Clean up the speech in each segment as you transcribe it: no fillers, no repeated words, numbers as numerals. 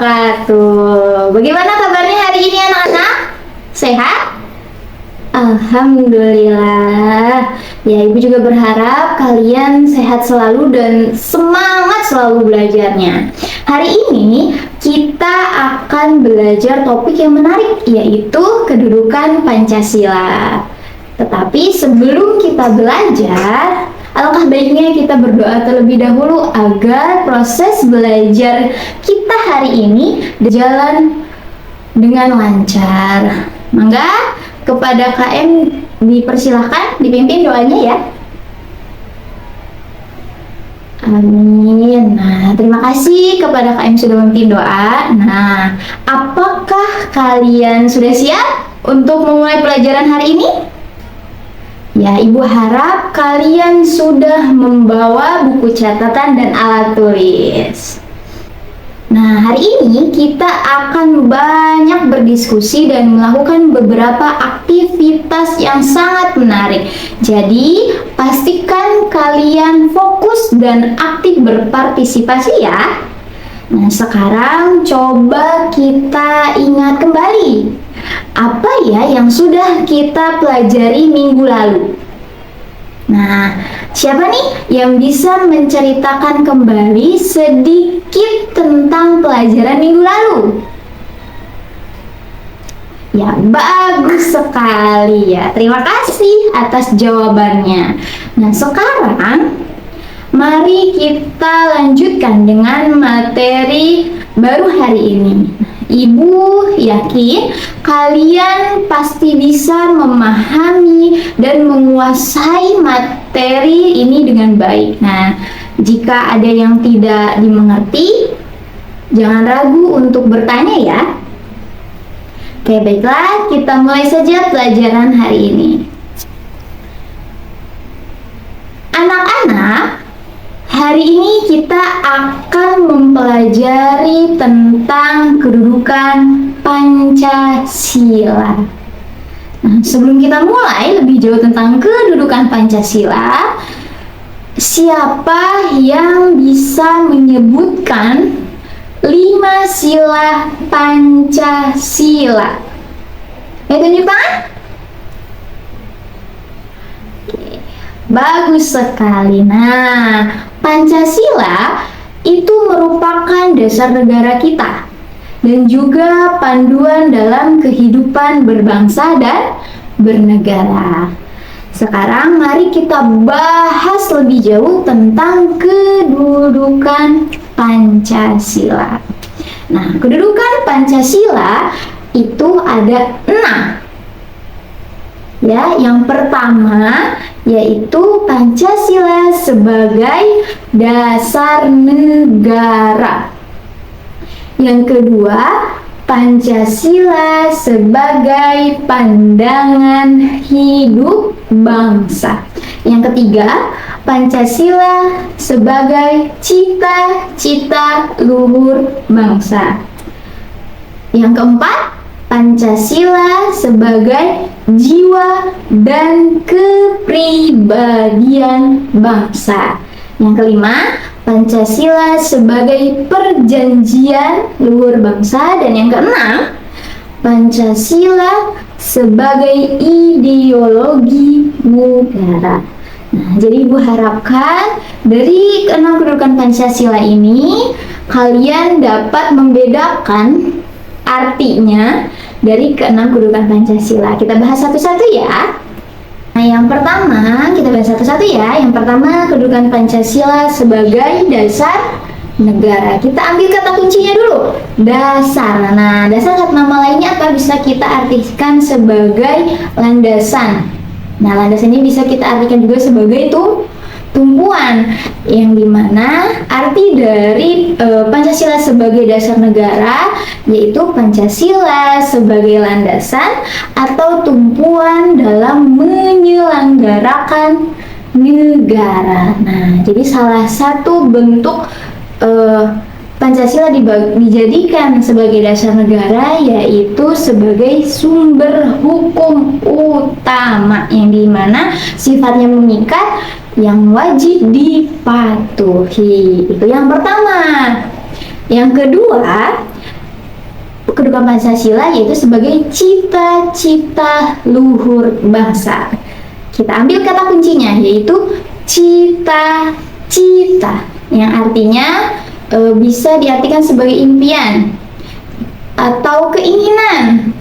wabarakatuh. Bagaimana kabarnya hari ini anak-anak? Sehat? Alhamdulillah. Ya, Ibu juga berharap kalian sehat selalu dan semangat selalu belajarnya. Hari ini kita akan belajar topik yang menarik, yaitu kedudukan Pancasila. Tetapi sebelum kita belajar, alangkah baiknya kita berdoa terlebih dahulu agar proses belajar kita hari ini berjalan dengan lancar. Mangga kepada KM dipersilahkan dipimpin doanya ya. Amin. Nah, terima kasih kepada KM sudah memimpin doa. Nah, apakah kalian sudah siap untuk memulai pelajaran hari ini? Ya, Ibu harap kalian sudah membawa buku catatan dan alat tulis. Nah, hari ini kita akan banyak berdiskusi dan melakukan beberapa aktivitas yang sangat menarik. Jadi, pastikan kalian fokus dan aktif berpartisipasi ya. Nah, sekarang coba kita ingat kembali. Apa ya yang sudah kita pelajari minggu lalu? Nah, siapa nih yang bisa menceritakan kembali sedikit tentang pelajaran minggu lalu? Ya, bagus sekali ya. Terima kasih atas jawabannya. Nah, sekarang mari kita lanjutkan dengan materi baru hari ini. Ibu yakin kalian pasti bisa memahami dan menguasai materi ini dengan baik. Nah, jika ada yang tidak dimengerti, jangan ragu untuk bertanya ya. Oke, baiklah, kita mulai saja pelajaran hari ini. Anak-anak, hari ini kita akan mempelajari tentang kedudukan Pancasila. Nah, sebelum kita mulai lebih jauh tentang kedudukan Pancasila, siapa yang bisa menyebutkan 5 sila Pancasila? Tunjuk tangan. Bagus sekali. Nah, Pancasila itu merupakan dasar negara kita dan juga panduan dalam kehidupan berbangsa dan bernegara. Sekarang mari kita bahas lebih jauh tentang kedudukan Pancasila. Nah, kedudukan Pancasila itu ada 6. Ya, yang pertama yaitu Pancasila sebagai dasar negara. Yang kedua, Pancasila sebagai pandangan hidup bangsa. Yang ketiga, Pancasila sebagai cita-cita luhur bangsa. Yang keempat, Pancasila sebagai jiwa dan kepribadian bangsa. Yang kelima, Pancasila sebagai perjanjian luhur bangsa. Dan yang keenam, Pancasila sebagai ideologi negara. Nah, jadi Ibu harapkan dari 6 kedudukan Pancasila ini kalian dapat membedakan artinya dari ke-6 kedudukan Pancasila. Kita bahas satu-satu ya. Nah, yang pertama kita bahas satu-satu ya. Yang pertama, kedudukan Pancasila sebagai dasar negara. Kita ambil kata kuncinya dulu, dasar. Nah, dasar kata nama lainnya apa? Bisa kita artikan sebagai landasan. Nah, landasan ini bisa kita artikan juga sebagai tumpuan, yang dimana arti dari Pancasila sebagai dasar negara yaitu Pancasila sebagai landasan atau tumpuan dalam menyelenggarakan negara. Nah, jadi salah satu bentuk Pancasila dijadikan sebagai dasar negara yaitu sebagai sumber hukum utama, yang dimana sifatnya mengikat, yang wajib dipatuhi. Itu yang pertama. Yang kedua, kedudukan Pancasila yaitu sebagai cita-cita luhur bangsa. Kita ambil kata kuncinya yaitu cita-cita, yang artinya bisa diartikan sebagai impian atau keinginan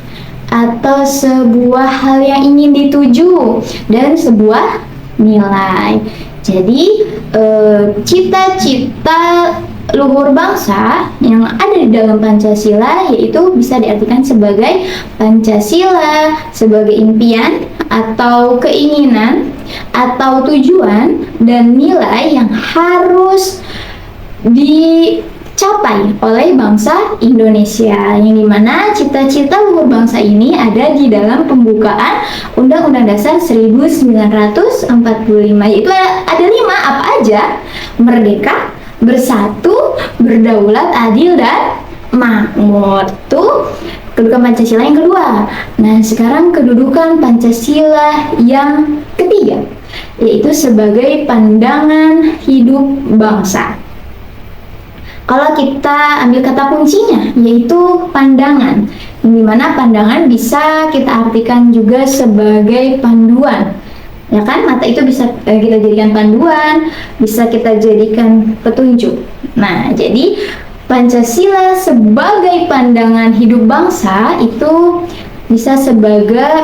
atau sebuah hal yang ingin dituju dan sebuah nilai. Jadi cita-cita luhur bangsa yang ada di dalam Pancasila yaitu bisa diartikan sebagai Pancasila sebagai impian atau keinginan atau tujuan dan nilai yang harus dicapai oleh bangsa Indonesia, yang dimana cita-cita luhur bangsa ini ada di dalam pembukaan Undang-Undang Dasar 1945, yaitu ada 5, apa aja? Merdeka, bersatu, berdaulat, adil, dan makmur. Tuh kedudukan Pancasila yang kedua. Nah, sekarang kedudukan Pancasila yang ketiga, yaitu sebagai pandangan hidup bangsa. Kalau kita ambil kata kuncinya yaitu pandangan, yang dimana pandangan bisa kita artikan juga sebagai panduan, ya kan? Mata itu bisa kita jadikan panduan, bisa kita jadikan petunjuk. Nah, jadi Pancasila sebagai pandangan hidup bangsa itu bisa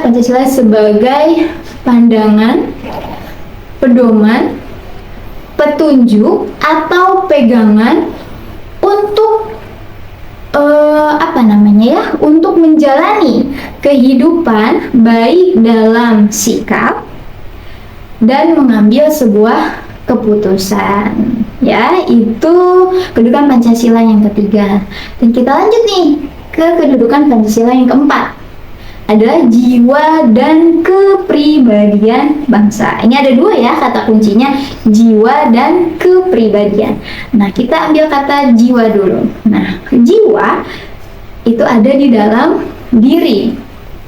Pancasila sebagai pandangan, pedoman, petunjuk atau pegangan untuk untuk menjalani kehidupan baik dalam sikap dan mengambil sebuah keputusan. Ya, itu kedudukan Pancasila yang ketiga. Dan kita lanjut nih ke kedudukan Pancasila yang keempat, adalah jiwa dan kepribadian bangsa. Ini ada 2 ya kata kuncinya, jiwa dan kepribadian. Nah, kita ambil kata jiwa dulu. Nah, jiwa itu ada di dalam diri,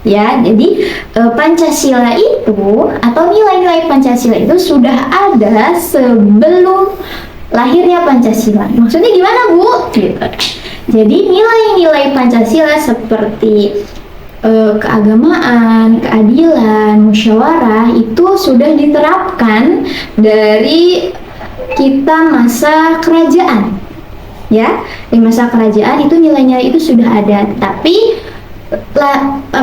ya. Jadi Pancasila itu atau nilai-nilai Pancasila itu sudah ada sebelum lahirnya Pancasila. Maksudnya gimana, Bu? Gitu. Jadi nilai-nilai Pancasila seperti keagamaan, keadilan, musyawarah itu sudah diterapkan dari kita masa kerajaan, ya. Di masa kerajaan itu nilai-nilai itu sudah ada, tapi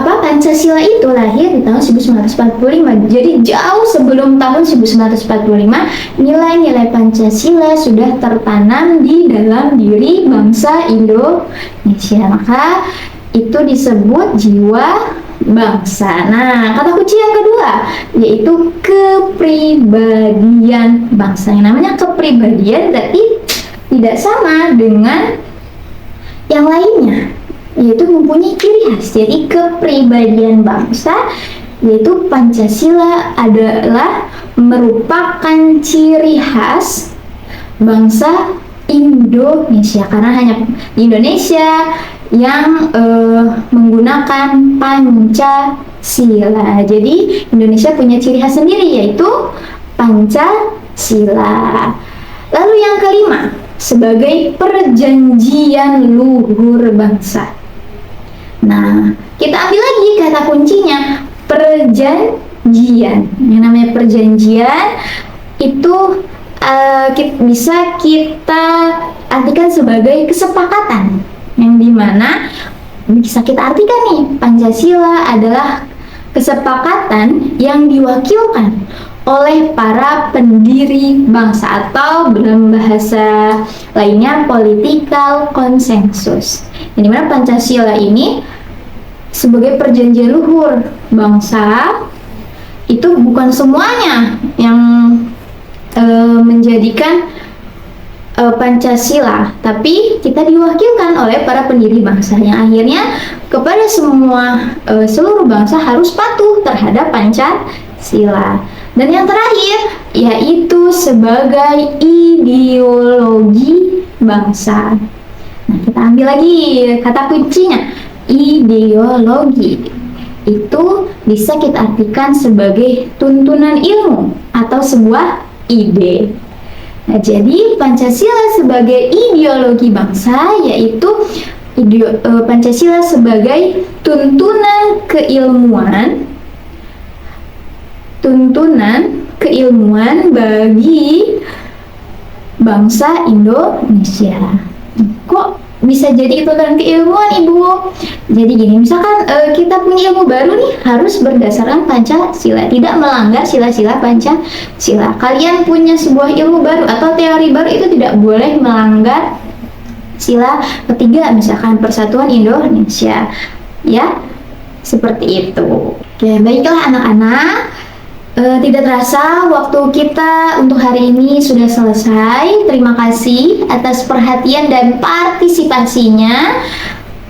Pancasila itu lahir di tahun 1945. Jadi jauh sebelum tahun 1945 nilai-nilai Pancasila sudah tertanam di dalam diri bangsa Indonesia. Maka itu disebut jiwa bangsa. Nah, kata kunci yang kedua yaitu kepribadian bangsa. Yang namanya kepribadian berarti tidak sama dengan yang lainnya, yaitu mempunyai ciri khas. Jadi kepribadian bangsa yaitu Pancasila adalah merupakan ciri khas bangsa Indonesia, karena hanya di Indonesia yang menggunakan Pancasila. Jadi Indonesia punya ciri khas sendiri yaitu Pancasila. Lalu yang kelima, sebagai perjanjian luhur bangsa. Nah, kita ambil lagi kata kuncinya, perjanjian. Yang namanya perjanjian itu bisa kita artikan sebagai kesepakatan, yang dimana bisa kita artikan nih, Pancasila adalah kesepakatan yang diwakilkan oleh para pendiri bangsa, atau dalam bahasa lainnya political consensus. Yang dimana Pancasila ini sebagai perjanjian luhur bangsa, itu bukan semuanya yang menjadikan Pancasila, tapi kita diwakilkan oleh para pendiri bangsa, yang akhirnya kepada seluruh bangsa harus patuh terhadap Pancasila. Dan yang terakhir yaitu sebagai ideologi bangsa. Nah, kita ambil lagi kata kuncinya, ideologi. Itu bisa kita artikan sebagai tuntunan ilmu atau sebuah ide. Nah, jadi Pancasila sebagai ideologi bangsa yaitu Pancasila sebagai tuntunan keilmuan bagi bangsa Indonesia. Kok bisa jadi tuntunan keilmuan, Ibu? Jadi gini, misalkan kita punya ilmu baru nih, harus berdasarkan Pancasila, tidak melanggar sila-sila Pancasila. Kalian punya sebuah ilmu baru atau teori baru, itu tidak boleh melanggar sila ketiga, misalkan Persatuan Indonesia, ya, seperti itu. Oke, baiklah anak-anak. Tidak terasa waktu kita untuk hari ini sudah selesai. Terima kasih atas perhatian dan partisipasinya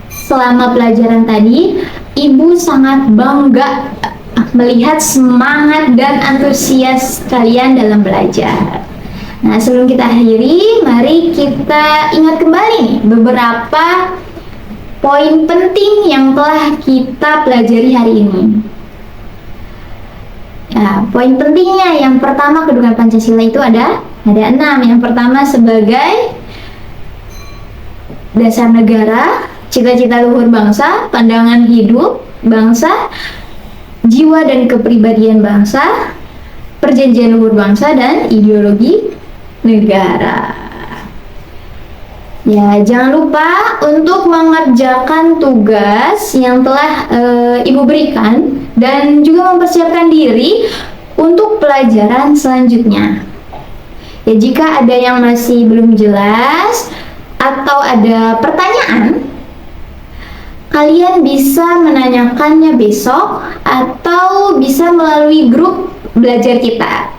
selama pelajaran tadi. Ibu sangat bangga melihat semangat dan antusias kalian dalam belajar. Nah, sebelum kita akhiri, mari kita ingat kembali nih beberapa poin penting yang telah kita pelajari hari ini. Ya, poin pentingnya yang pertama, kedudukan Pancasila itu ada 6. Yang pertama sebagai dasar negara, cita-cita luhur bangsa, pandangan hidup bangsa, jiwa dan kepribadian bangsa, perjanjian luhur bangsa, dan ideologi negara. Ya, jangan lupa untuk mengerjakan tugas yang telah Ibu berikan dan juga mempersiapkan diri untuk pelajaran selanjutnya. Ya, jika ada yang masih belum jelas atau ada pertanyaan, kalian bisa menanyakannya besok atau bisa melalui grup belajar kita.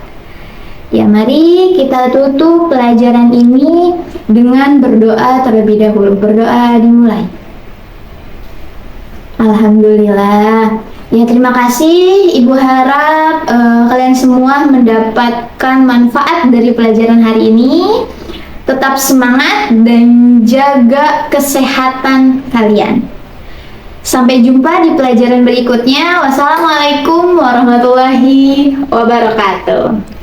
Ya, mari kita tutup pelajaran ini dengan berdoa terlebih dahulu. Berdoa dimulai. Alhamdulillah. Ya, terima kasih. Ibu harap kalian semua mendapatkan manfaat dari pelajaran hari ini. Tetap semangat dan jaga kesehatan kalian. Sampai jumpa di pelajaran berikutnya. Wassalamualaikum warahmatullahi wabarakatuh.